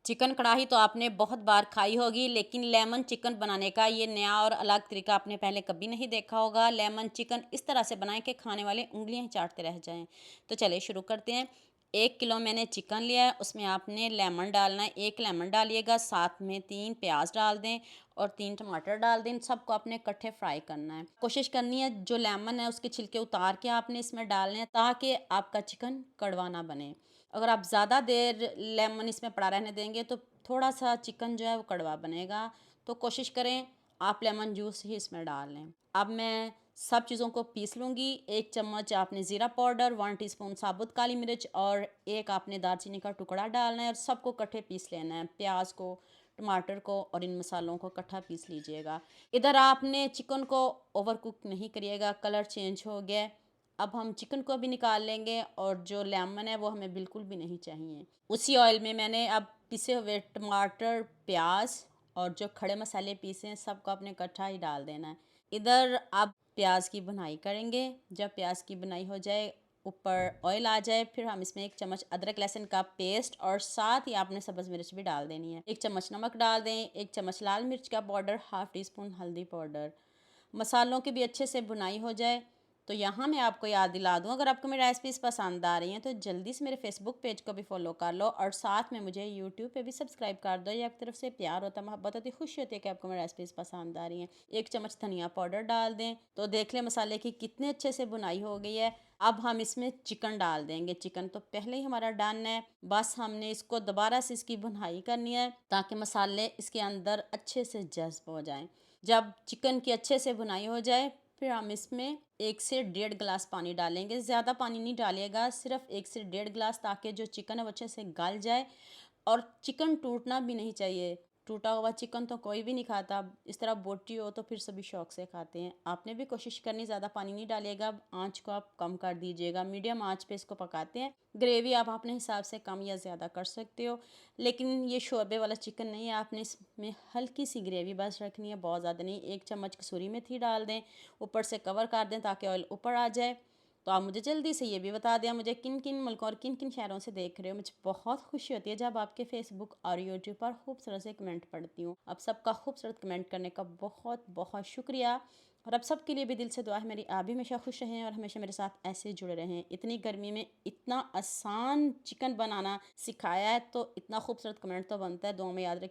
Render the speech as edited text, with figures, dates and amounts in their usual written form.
Chicken कढ़ाई तो आपने बहुत बार खाई होगी, लेकिन लेमन चिकन बनाने का ये नया और अलग तरीका आपने पहले कभी नहीं देखा होगा। लेमन चिकन इस तरह से बनाएं कि खाने वाले उँगलियां ही चाटते रह जाएं। तो चलिए शुरू करते हैं। 1 किलो मैंने चिकन लिया है, उसमें आपने लेमन डालना है। 1 लेमन डालिएगा, साथ में 3 प्याज डाल दें और 3 टमाटर डाल दें। सबको आपने इकट्ठे फ्राई करना है। कोशिश करनी है जो लेमन है उसके छिलके उतार के आपने इसमें डालने हैं, ताकि आपका चिकन कड़वा ना बने। अगर आप ज़्यादा देर लेमन इसमें पड़ा रहने देंगे तो थोड़ा सा चिकन जो है वो कड़वा बनेगा। तो कोशिश करें आप लेमन जूस ही इसमें डाल लें। अब मैं सब चीज़ों को पीस लूँगी। 1 चम्मच आपने ज़ीरा पाउडर, 1 टीस्पून साबुत काली मिर्च और एक आपने दालचीनी का टुकड़ा डालना है और सबको इकट्ठे पीस लेना है। प्याज को, टमाटर को और इन मसालों को इकट्ठा पीस लीजिएगा। इधर आपने चिकन को ओवर कुक नहीं करिएगा, कलर चेंज हो गया है। अब हम चिकन को भी निकाल लेंगे और जो लेमन है वो हमें बिल्कुल भी नहीं चाहिए। उसी ऑयल में मैंने अब पिसे हुए टमाटर, प्याज और जो खड़े मसाले पीसे हैं सबको आपने इकट्ठा ही डाल देना है। इधर अब प्याज की भुनाई करेंगे। जब प्याज की भुनाई हो जाए, ऊपर ऑयल आ जाए, फिर हम इसमें 1 चम्मच अदरक लहसुन का पेस्ट और साथ ही आपने सब्ज़ मिर्च भी डाल देनी है। 1 चम्मच नमक डाल दें, 1 चम्मच लाल मिर्च का पाउडर, हाफ़ टी स्पून हल्दी पाउडर। मसालों की भी अच्छे से भुनाई हो जाए। तो यहाँ मैं आपको याद दिला दूँ, अगर आपको मेरी रेसिपीज़ पसंद आ रही हैं तो जल्दी से मेरे फेसबुक पेज को भी फॉलो कर लो और साथ में मुझे यूट्यूब पे भी सब्सक्राइब कर दो। ये आपकी तरफ से प्यार होता है, मोहब्बत होती है, खुशी होती है कि आपको मेरी रेसिपीज़ पसंद आ रही हैं। 1 चम्मच धनिया पाउडर डाल दें। तो देख लें मसाले की कितने अच्छे से भुनाई हो गई है। अब हम इसमें चिकन डाल देंगे। चिकन तो पहले ही हमारा डन है, बस हमने इसको दोबारा से इसकी भुनाई करनी है ताकि मसाले इसके अंदर अच्छे से जज्ब हो जाएं। जब चिकन की अच्छे से भुनाई हो जाए, फिर हम इसमें 1 से 1.5 गिलास पानी डालेंगे। ज़्यादा पानी नहीं डालिएगा, सिर्फ 1 से 1.5 गिलास, ताकि जो चिकन है वो अच्छे से गल जाए और चिकन टूटना भी नहीं चाहिए। टूटा हुआ चिकन तो कोई भी नहीं खाता। इस तरह बोटी हो तो फिर सभी शौक से खाते हैं। आपने भी कोशिश करनी, ज़्यादा पानी नहीं डालिएगा। आँच को आप कम कर दीजिएगा, मीडियम आँच पे इसको पकाते हैं। ग्रेवी आप अपने हिसाब से कम या ज़्यादा कर सकते हो, लेकिन ये शोरबे वाला चिकन नहीं है। आपने इसमें हल्की सी ग्रेवी बस रखनी है, बहुत ज़्यादा नहीं। 1 चम्मच कसूरी मेथी डाल दें, ऊपर से कवर कर दें ताकि ऑयल ऊपर आ जाए। तो आप मुझे जल्दी से ये भी बता दें मुझे किन किन मुल्कों और किन किन शहरों से देख रहे हो। मुझे बहुत खुशी होती है जब आपके फेसबुक और यूट्यूब पर खूबसूरत से कमेंट पढ़ती हूँ। आप सबका खूबसूरत कमेंट करने का बहुत बहुत शुक्रिया। और अब सबके लिए भी दिल से दुआ है मेरी, आप भी हमेशा खुश रहें और हमेशा मेरे साथ ऐसे जुड़े रहें। इतनी गर्मी में इतना आसान चिकन बनाना सिखाया है तो इतना खूबसूरत कमेंट तो बनता है। दुआ में याद रखिए।